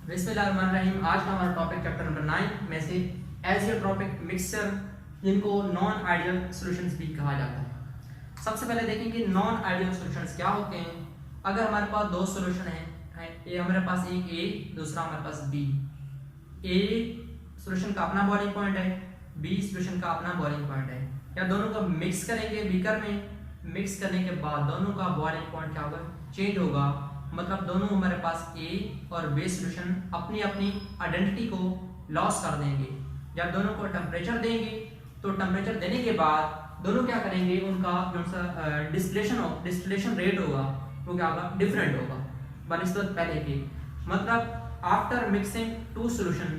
बिस्मिल्लाहिर्रहमानिर्रहीम। आज का हमारा टॉपिक चैप्टर नंबर 9 में से एजियोट्रॉपिक मिक्सचर, जिनको नॉन आइडियल सॉल्यूशंस भी कहा जाता है। सबसे पहले देखें कि नॉन आइडियल सॉल्यूशंस क्या होते हैं। अगर हमारे पास दो सॉल्यूशन हैं, ये हमारे पास एक ए, दूसरा हमारे पास बी। ए सॉल्यूशन का अपना बॉइलिंग पॉइंट है, बी सॉल्यूशन का अपना बॉइलिंग पॉइंट है। या दोनों को मिक्स करेंगे बीकर में, मिक्स करने के बाद दोनों का बॉइलिंग पॉइंट क्या होगा, चेंज होगा। मतलब दोनों हमारे पास ए और बी सॉल्यूशन अपनी अपनी आइडेंटिटी को लॉस कर देंगे। जब दोनों को टेम्परेचर देंगे तो टेम्परेचर देने के बाद दोनों क्या करेंगे, उनका जो सा डिस्टिलेशन रेट होगा वो क्या होगा, डिफरेंट होगा बनिस्बत पहले के। मतलब आफ्टर मिक्सिंग टू सॉल्यूशन,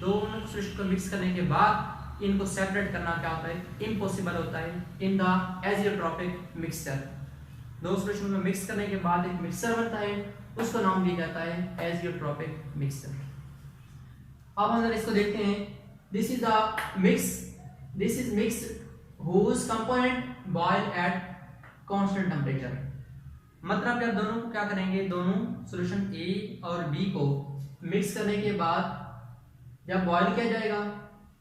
दोनों सॉल्यूशन को मिक्स करने के बाद इनको सेपरेट करना क्या होता है, इम्पॉसिबल होता है इन द एजियोट्रॉपिक मिक्सचर। दो सॉल्यूशन को मिक्स करने के बाद एक मिक्सचर बनता है, उसका नाम दिया जाता है एजियोट्रॉपिक मिक्सचर। अब हम इसको देखते हैं। This is the mix, this is mix whose component boil at constant temperature। मतलब क्या, दोनों को क्या करेंगे, दोनों सॉल्यूशन ए और बी को मिक्स करने के बाद जब बॉयल किया जाएगा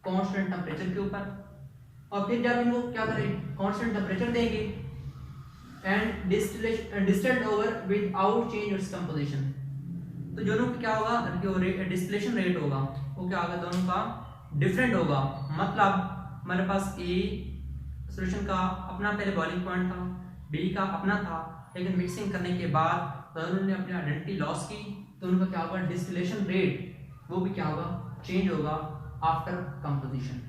कांस्टेंट टेम्परेचर के ऊपर, और फिर जब इनको क्या करेंगे, कांस्टेंट टेम्परेचर देंगे and distilled over without change its composition. तो दोनों का क्या होगा, जो डिस्टिलेशन रेट होगा वो क्या होगा, दोनों का डिफरेंट होगा। मतलब हमारे पास ए सॉल्यूशन का अपना पहले बॉइलिंग पॉइंट था, बी का अपना था, लेकिन मिक्सिंग करने के बाद दोनों ने अपनी आइडेंटिटी लॉस की, तो उनका क्या होगा, डिस्टिलेशन रेट वो भी क्या होगा, चेंज होगा आफ्टर कंपोजिशन।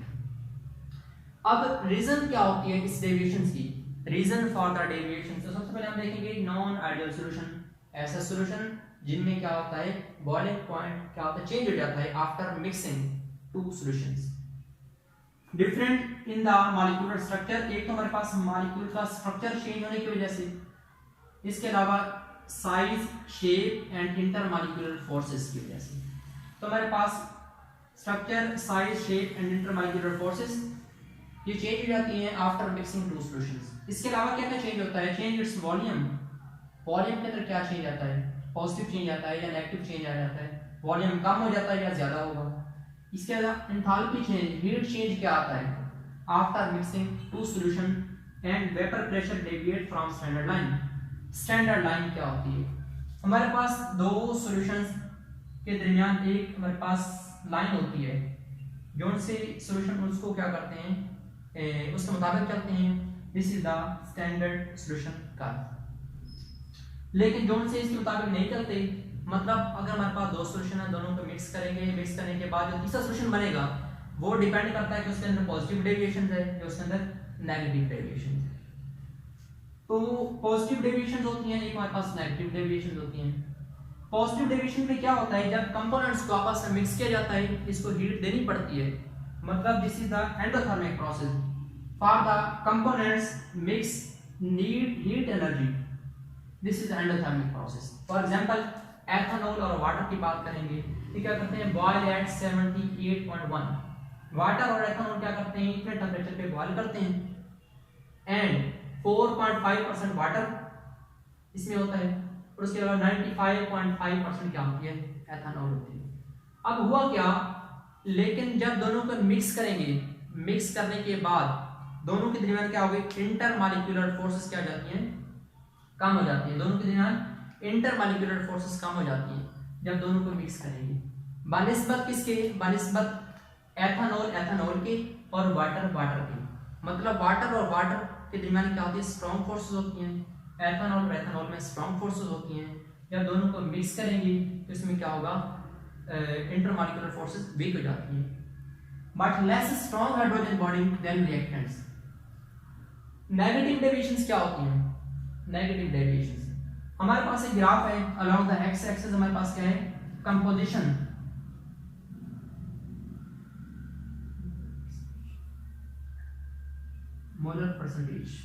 अब रीजन क्या होती है इस डेविएशन की, रीजन फॉर द डेविएशन। तो सबसे पहले हम देखेंगे नॉन आइडियल सॉल्यूशन, ऐसा सॉल्यूशन जिनमें क्या होता है, बॉइलिंग पॉइंट क्या होता है, चेंज हो जाता है after mixing two solutions. Different in the molecular structure, एक तो हमारे पास मॉलिक्यूल का स्ट्रक्चर चेंज होने की वजह से, इसके अलावा size, shape and intermolecular forces की वजह से। तो हमारे पास structure, size, shape and intermolecular forces ये चेंज हो जाती हैं आफ्टर मिक्सिंग टू सॉल्यूशंस। इसके अलावा क्या क्या चेंज होता है, चेंज इट्स वॉल्यूम, वॉल्यूम के अंदर क्या चेंज आता है, पॉजिटिव चेंज आता है या नेगेटिव चेंज आ जाता है, वॉल्यूम कम हो जाता है या ज्यादा होगा। इसके अलावा एंथैल्पी चेंज, हीट चेंज क्या आता है after mixing to solution and vapour pressure deviate from standard line. Standard line क्या होती है, हमारे पास दो सॉल्यूशंस के दरमियान एक हमारे पास लाइन होती है, जो से सॉल्यूशन उसको क्या करते हैं, उसके मुताबिक चलते हैं। This is the standard solution curve. लेकिन जो से इसके मुताबिक नहीं चलते, मतलब अगर हमारे पास दो सॉल्यूशन है, दोनों को मिक्स करेंगे, मिक्स करने के बाद जो तीसरा सॉल्यूशन बनेगा वो डिपेंड करता है कि उसके अंदर पॉजिटिव डेविएशन है या उसके अंदर नेगेटिव डेविएशन है। तो पॉजिटिव डेविएशन होती हैं, एक हमारे पास नेगेटिव डेविएशन होती हैं। पॉजिटिव डेविएशन में क्या होता है, जब कंपोनेंट्स को आपस में मिक्स किया जाता है, इसको हीट देनी पड़ती है। मतलब this is the endothermic process for the components mix need heat energy. This is endothermic process. For example ethanol और वाटर की बात करेंगे, ये क्या करते हैं, बॉयल एट 78.1। वाटर और एथेनॉल क्या करते हैं, इतने टेम्परेचर पे बॉयल करते हैं एंड 4.5% वाटर इसमें होता है, और उसके अलावा 95.5% क्या होती है, एथेनॉल होती है। अब हुआ क्या, लेकिन जब दोनों को मिक्स करेंगे, मिक्स करने के बाद दोनों के दरमियान क्या होगी, इंटरमॉलिक्यूलर फोर्सेस क्या हो जाती हैं, कम हो जाती है। दोनों के दरमियान इंटरमॉलिक्यूलर फोर्सेस कम हो जाती हैं जब दोनों को मिक्स करेंगे। बनिस्बत किसके, बनिस्बत एथेनॉल एथेनॉल के और वाटर वाटर के। मतलब वाटर और वाटर के दरमियान क्या होती है, स्ट्रॉन्ग फोर्सेस होती हैं, एथेनॉल और एथेनॉल में स्ट्रॉन्ग फोर्सेस होती हैं। जब दोनों को मिक्स करेंगे तो इसमें क्या होगा, इंटरमॉलिक्यूलर फोर्सेस वीक हो जाती हैं, but less strong hydrogen bonding than reactants. Negative deviations क्या होती हैं, नेगेटिव डेविएशंस हमारे पास एक ग्राफ है, अलोंग द एक्स एक्सिस हमारे पास क्या है, composition, molar percentage,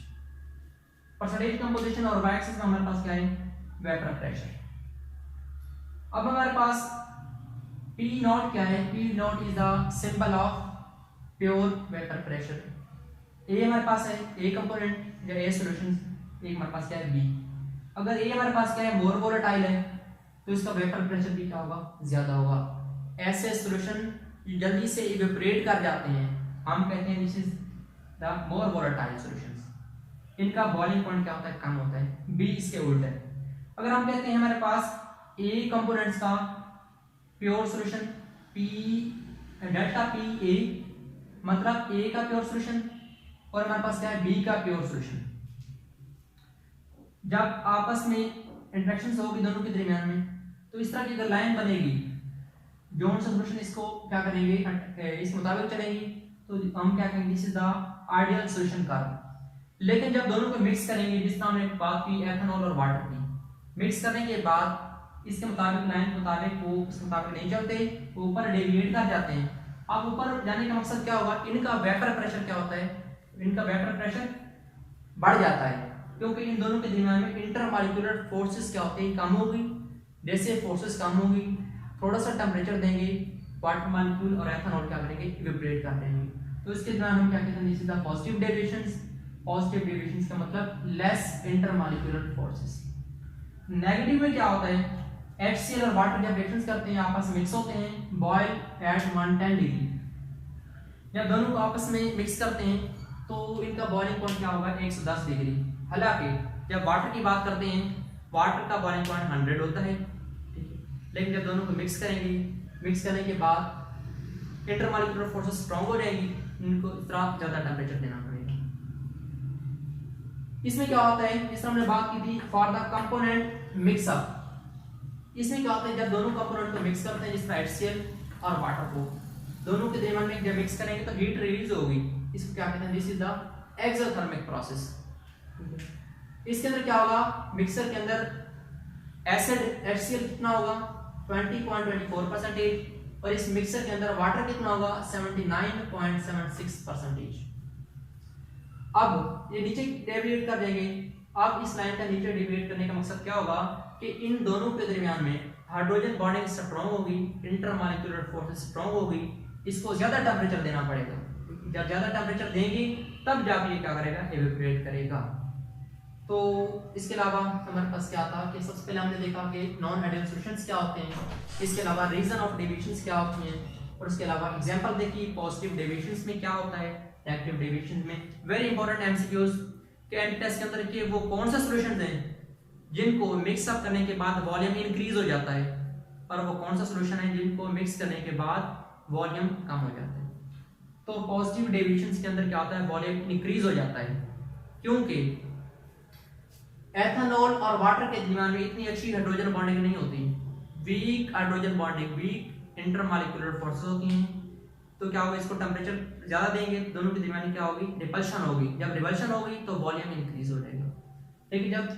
percentage composition, और वाई एक्सिस में हमारे पास क्या है, वेपर प्रेशर। अब हमारे पास P नॉट क्या है, P naught is the symbol of pure vapour pressure. ए हमारे पास है, ए कंपोनेंट या ए सॉल्यूशन, एक हमारे पास क्या है, बी। अगर ए हमारे पास क्या है, मोर वोलेटाइल है, तो इसका वेपर प्रेशर भी क्या होगा, ज्यादा होगा। ऐसे सॉल्यूशन जल्दी से इवेपोरेट कर जाते हैं, हम कहते हैं this is the more volatile solutions. इनका बॉइलिंग पॉइंट क्या होता है, कम होता है। बी इसके उल्टा है। अगर हम कहते हैं हमारे पास ए कंपोनेंट्स का pure solution P delta P A, मतलब ए का प्योर सॉल्यूशन, और हमारे पास क्या है, बी का प्योर सॉल्यूशन। जब आपस में इंटरेक्शन होगी दोनों के दरमियान में, तो इस तरह की अगर लाइन बनेगी, जोन सॉल्यूशन इसको क्या करेंगे, इस मुताबिक चलेंगी, तो हम क्या कहेंगे, this is the ideal solution curve. लेकिन जब दोनों को मिक्स करेंगे, जिस तरह हमने बात की एथेनॉल और वाटर की, मिक्स करने के बाद इसके मुताबिक लाइन के मुताबिक वो इस मुताबिक नहीं चलते, वो ऊपर डेविएट कर जाते हैं। अब ऊपर जाने का मकसद क्या होगा, इनका वेपर प्रेशर क्या होता है, इनका वेपर प्रेशर बढ़ जाता है, क्योंकि इन दोनों के दरमियान में इंटरमॉलिक्यूलर फोर्सेस क्या होती है, कम होगी। जैसे फोर्सेस कम होगी, थोड़ा सा टेम्परेचर देंगे, वाटर मॉलिक्यूल और एथेनॉल क्या करेंगे, इवेपोरेट कर देंगे। तो इसके दौरान हम क्या कहते हैं, this is the positive deviations. Positive deviations का मतलब लेस इंटरमॉलिक्यूलर फोर्सेस। नेगेटिव में क्या होता है, HCl और वाटर जब रिएक्शंस करते हैं, आपस में मिक्स होते हैं, बॉयल एट 110 डिग्री। जब दोनों को आपस में मिक्स करते हैं तो इनका बॉइलिंग पॉइंट क्या होगा, 110 डिग्री। हालांकि जब वाटर की बात करते हैं, वाटर का बॉइलिंग पॉइंट 100 होता है, ठीक है। लेकिन जब दोनों को मिक्स करेंगे, मिक्स करने के बाद इंटरमॉलिक्यूलर फोर्सेस स्ट्रांग हो जाएंगी, इनको इस तरह ज्यादा टेम्परेचर देना पड़ेगा। इसमें क्या होता है, जिस तरह हमने बात की थी फॉर द कंपोनेंट मिक्सअप, इसमें क्या होता है, जब दोनों कंपोनेंट को मिक्स करते हैं, जिस तरह HCl और वाटर को, दोनों के दरमियान में जब मिक्स करेंगे तो हीट रिलीज होगी। इसको क्या कहते हैं, this is the exothermic process. इसके अंदर क्या होगा, मिक्सर के अंदर एसिड HCl कितना होगा, 20.24%, और इस मिक्सर के अंदर वाटर कितना होगा, 79.76%। अब ये नीचे डेविएट कर देंगे। अब इस लाइन का नीचे डेविएट करने का मकसद क्या होगा कि इन दोनों के दरमियान में हाइड्रोजन बॉन्डिंग स्ट्रांग होगी, इंटरमॉलिक्यूलर फोर्स स्ट्रांग होगी, इसको ज्यादा टेम्परेचर देना पड़ेगा। जब ज्यादा टेम्परेचर देंगे तब जाके ये क्या करेगा, एवेपोरेट करेगा। तो इसके अलावा हमारे पास क्या था कि सबसे पहले हमने देखा कि नॉन आइडियल सॉल्यूशंस क्या होते हैं, इसके अलावा रीजन ऑफ डेविएशंस क्या होती हैं, और उसके अलावा एग्जांपल देखी पॉजिटिव डेविएशंस में क्या होता है, नेगेटिव डेविएशंस में। वेरी इंपॉर्टेंट एमसीक्यूज के एंड टेस्ट के अंदर कि वो कौन सा सॉल्यूशंस हैं जिनको मिक्स अप करने के बाद वॉल्यूम इंक्रीज हो जाता है, और वो कौन सा सॉल्यूशन है जिनको मिक्स करने के बाद वॉल्यूम कम हो जाता है। तो पॉजिटिव डेविएशंस के अंदर क्या होता है, वॉल्यूम इंक्रीज हो जाता है, क्योंकि एथेनॉल और वाटर के दरमियान में इतनी अच्छी हाइड्रोजन बॉन्डिंग नहीं होती, weak hydrogen bonding, weak intermolecular forces होती हैं। तो क्या होगा, इसको टेम्परेचर ज्यादा देंगे, दोनों के दरमियान क्या होगी, रिपल्शन होगी। जब रिपल्शन होगी तो वॉल्यूम इंक्रीज हो जाएगा। लेकिन जब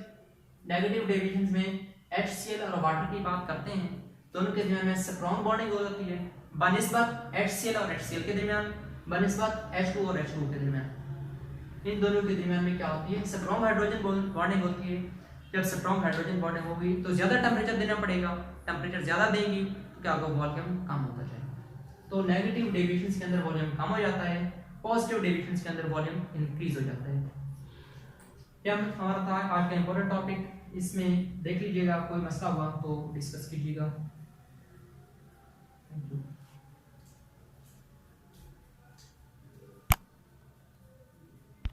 नेगेटिव डेविएशंस में HCl और वाटर की बात करते हैं, दोनों के दरमियान में स्ट्रांग बॉन्डिंग हो जाती है बनिस्बत HCl और HCl के दरमियान, बनिस्बत H2 और H2 के दरमियान। इन दोनों के दरमियान में क्या होती है, स्ट्रांग हाइड्रोजन बॉन्डिंग होती है। जब स्ट्रांग हाइड्रोजन बॉन्डिंग होगी तो ज्यादा टेम्परेचर देना पड़ेगा, टेम्परेचर ज्यादा देंगी तो क्या होगा, वॉल्यूम कम होता जाएगा। तो नेगेटिव डेविएशंस के अंदर वॉल्यूम कम हो जाता है, पॉजिटिव डेविएशंस के अंदर वॉल्यूम इंक्रीज हो जाता है। ये हमारा था आज का इंपॉर्टेंट टॉपिक, इसमें देख लीजिएगा, कोई मसला हुआ तो डिस्कस कीजिएगा। Thank you.